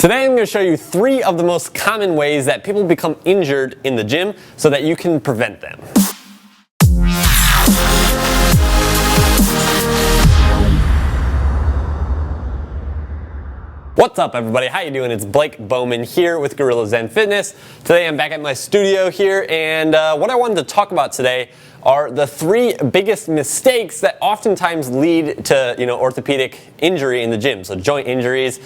Today I'm going to show you 3 of the most common ways that people become injured in the gym so that you can prevent them. What's up everybody, how you doing? It's Blake Bowman here with GuerrillaZen Fitness. Today I'm back at my studio here, and what I wanted to talk about today are the 3 biggest mistakes that oftentimes lead to orthopedic injury in the gym. So joint injuries,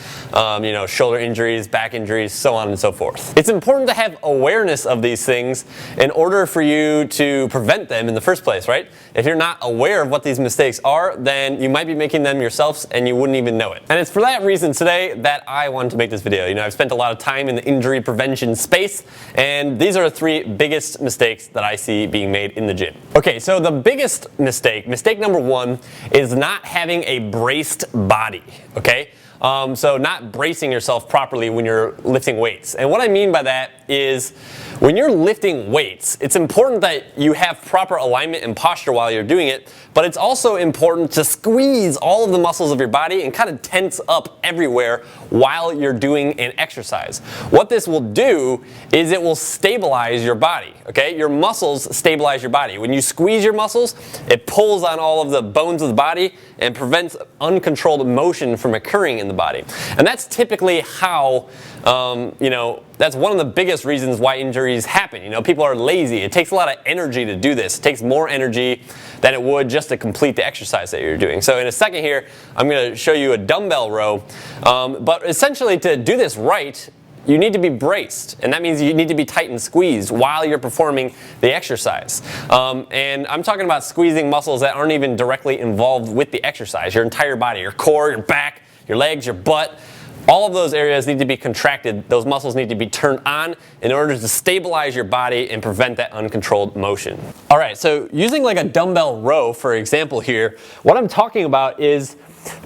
shoulder injuries, back injuries, so on and so forth. It's important to have awareness of these things in order for you to prevent them in the first place, right? If you're not aware of what these mistakes are, then you might be making them yourselves and you wouldn't even know it. And it's for that reason today that I wanted to make this video. I've spent a lot of time in the injury prevention space, and these are the 3 biggest mistakes that I see being made in the gym. Okay, so the biggest mistake number 1, is not having a braced body, okay? So not bracing yourself properly when you're lifting weights. And what I mean by that is when you're lifting weights, it's important that you have proper alignment and posture while you're doing it, but it's also important to squeeze all of the muscles of your body and kind of tense up everywhere while you're doing an exercise. What this will do is it will stabilize your body, okay? Your muscles stabilize your body. When you squeeze your muscles, it pulls on all of the bones of the body and prevents uncontrolled motion from occurring in the body. And that's typically how, that's one of the biggest reasons why injuries happen. People are lazy. It takes a lot of energy to do this. It takes more energy than it would just to complete the exercise that you're doing. So in a second here, I'm going to show you a dumbbell row. But essentially to do this right, you need to be braced, and that means you need to be tight and squeezed while you're performing the exercise. And I'm talking about squeezing muscles that aren't even directly involved with the exercise. Your entire body, your core, your back, your legs, your butt, all of those areas need to be contracted. Those muscles need to be turned on in order to stabilize your body and prevent that uncontrolled motion. All right, so using like a dumbbell row, for example here, what I'm talking about is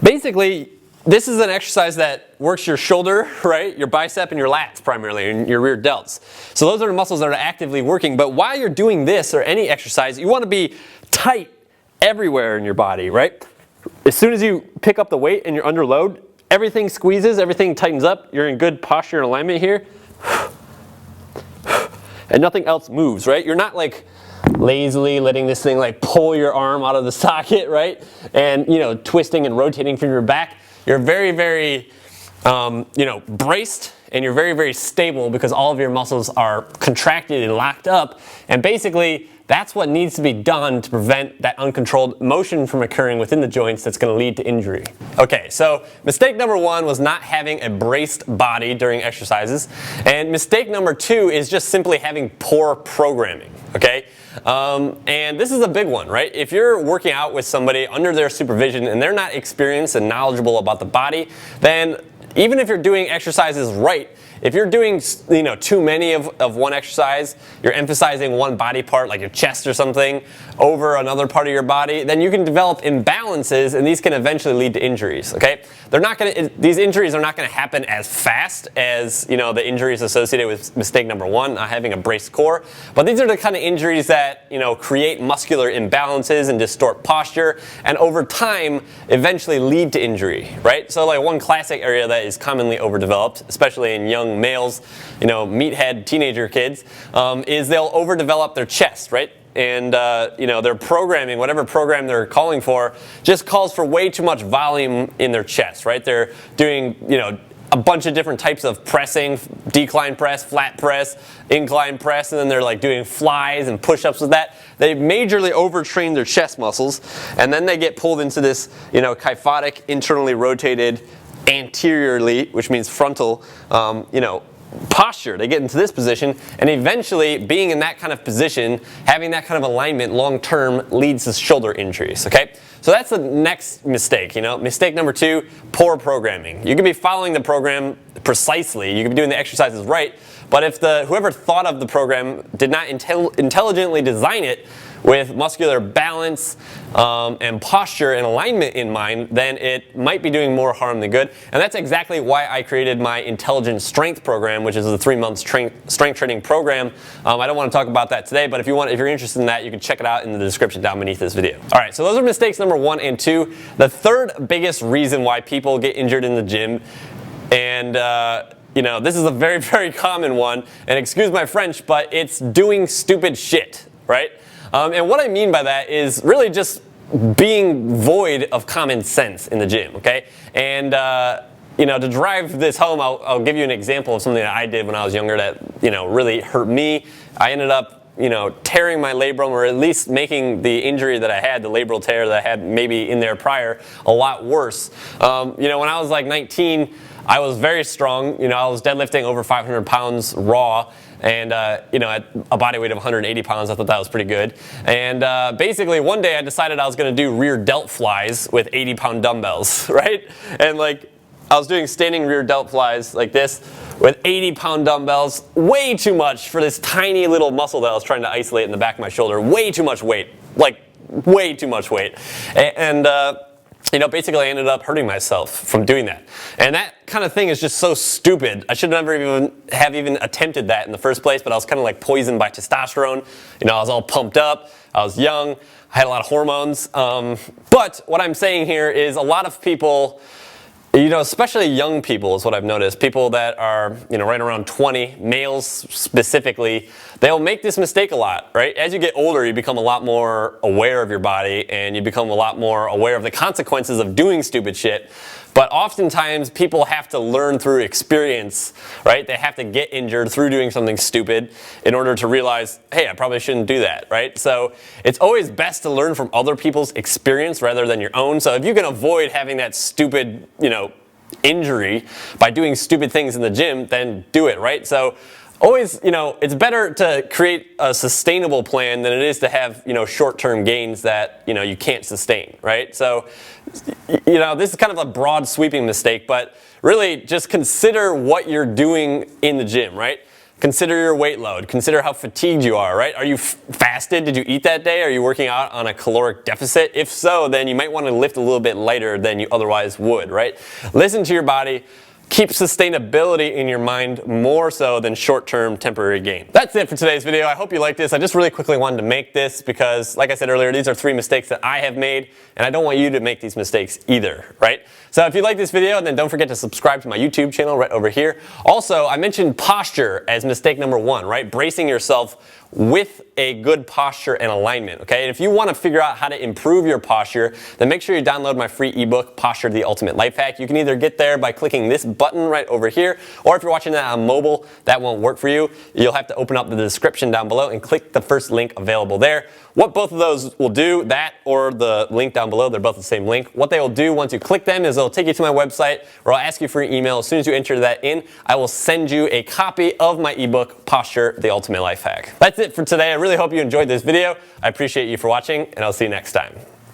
basically this is an exercise that works your shoulder, right? Your bicep and your lats primarily, and your rear delts. So those are the muscles that are actively working. But while you're doing this or any exercise, you want to be tight everywhere in your body, right? As soon as you pick up the weight and you're under load, everything squeezes, everything tightens up. You're in good posture and alignment here. And nothing else moves, right? You're not like lazily letting this thing like pull your arm out of the socket, right? And twisting and rotating from your back. You're very, very, braced, and you're very, very stable because all of your muscles are contracted and locked up. And basically, that's what needs to be done to prevent that uncontrolled motion from occurring within the joints that's going to lead to injury. Okay, so mistake number 1 was not having a braced body during exercises. And mistake number 2 is just simply having poor programming, okay? And this is a big one, right? If you're working out with somebody under their supervision and they're not experienced and knowledgeable about the body, then even if you're doing exercises right, if you're doing too many of one exercise, you're emphasizing one body part like your chest or something over another part of your body, then you can develop imbalances, and these can eventually lead to injuries, okay? These injuries are not going to happen as fast as the injuries associated with mistake number 1, not having a braced core, but these are the kind of injuries that create muscular imbalances and distort posture, and over time eventually lead to injury, right? So like one classic area that is commonly overdeveloped, especially in young males, meathead teenager kids, is they'll overdevelop their chest, right? And their programming, whatever program they're calling for, just calls for way too much volume in their chest, right? They're doing a bunch of different types of pressing, decline press, flat press, incline press, and then they're like doing flies and push-ups with that. They majorly overtrain their chest muscles, and then they get pulled into this kyphotic, internally rotated, anteriorly, which means frontal, posture. They get into this position, and eventually being in that kind of position, having that kind of alignment long term leads to shoulder injuries, okay? So that's the next mistake, Mistake number 2, poor programming. You can be following the program precisely, you can be doing the exercises right, but if whoever thought of the program did not intelligently design it with muscular balance and posture and alignment in mind, then it might be doing more harm than good. And that's exactly why I created my Intelligent Strength program, which is a 3-month strength training program. I don't want to talk about that today, but if you're interested in that, you can check it out in the description down beneath this video. All right, so those are mistakes number 1 and 2. The third biggest reason why people get injured in the gym, and this is a very, very common one, and excuse my French, but it's doing stupid shit, right? And what I mean by that is really just being void of common sense in the gym, okay? And to drive this home, I'll give you an example of something that I did when I was younger that, really hurt me. I ended up, tearing my labrum, or at least making the injury that I had, the labral tear that I had maybe in there prior, a lot worse. When I was like 19, I was very strong. I was deadlifting over 500 pounds raw, and at a body weight of 180 pounds, I thought that was pretty good. And basically, one day I decided I was going to do rear delt flies with 80-pound dumbbells, right? And I was doing standing rear delt flies like this with 80-pound dumbbells, way too much for this tiny little muscle that I was trying to isolate in the back of my shoulder. Way too much weight, way too much weight. And basically I ended up hurting myself from doing that. And that kind of thing is just so stupid. I should never even attempted that in the first place, but I was kind of poisoned by testosterone. I was all pumped up, I was young, I had a lot of hormones. But what I'm saying here is a lot of people, especially young people is what I've noticed. People that are, right around 20, males specifically, they'll make this mistake a lot, right? As you get older, you become a lot more aware of your body, and you become a lot more aware of the consequences of doing stupid shit. But oftentimes, people have to learn through experience, right? They have to get injured through doing something stupid in order to realize, hey, I probably shouldn't do that, right? So it's always best to learn from other people's experience rather than your own. So if you can avoid having that stupid, injury by doing stupid things in the gym, then do it, right? So always, it's better to create a sustainable plan than it is to have, short-term gains that, you can't sustain, right? So, this is kind of a broad sweeping mistake, but really just consider what you're doing in the gym, right? Consider your weight load. Consider how fatigued you are, right? Are you fasted? Did you eat that day? Are you working out on a caloric deficit? If so, then you might want to lift a little bit lighter than you otherwise would, right? Listen to your body. Keep sustainability in your mind more so than short-term temporary gain. That's it for today's video. I hope you liked this. I just really quickly wanted to make this because, like I said earlier, these are 3 mistakes that I have made, and I don't want you to make these mistakes either, right? So if you like this video, then don't forget to subscribe to my YouTube channel right over here. Also, I mentioned posture as mistake number 1, right? Bracing yourself with a good posture and alignment, okay? And if you want to figure out how to improve your posture, then make sure you download my free ebook, Posture, the Ultimate Life Hack. You can either get there by clicking this button right over here, or if you're watching that on mobile, that won't work for you. You'll have to open up the description down below and click the first link available there. What both of those will do, that or the link down below, they're both the same link. What they will do once you click them is they'll take you to my website, where I'll ask you for an email. As soon as you enter that in, I will send you a copy of my ebook, Posture, the Ultimate Life Hack. That's it for today. I really hope you enjoyed this video. I appreciate you for watching, and I'll see you next time.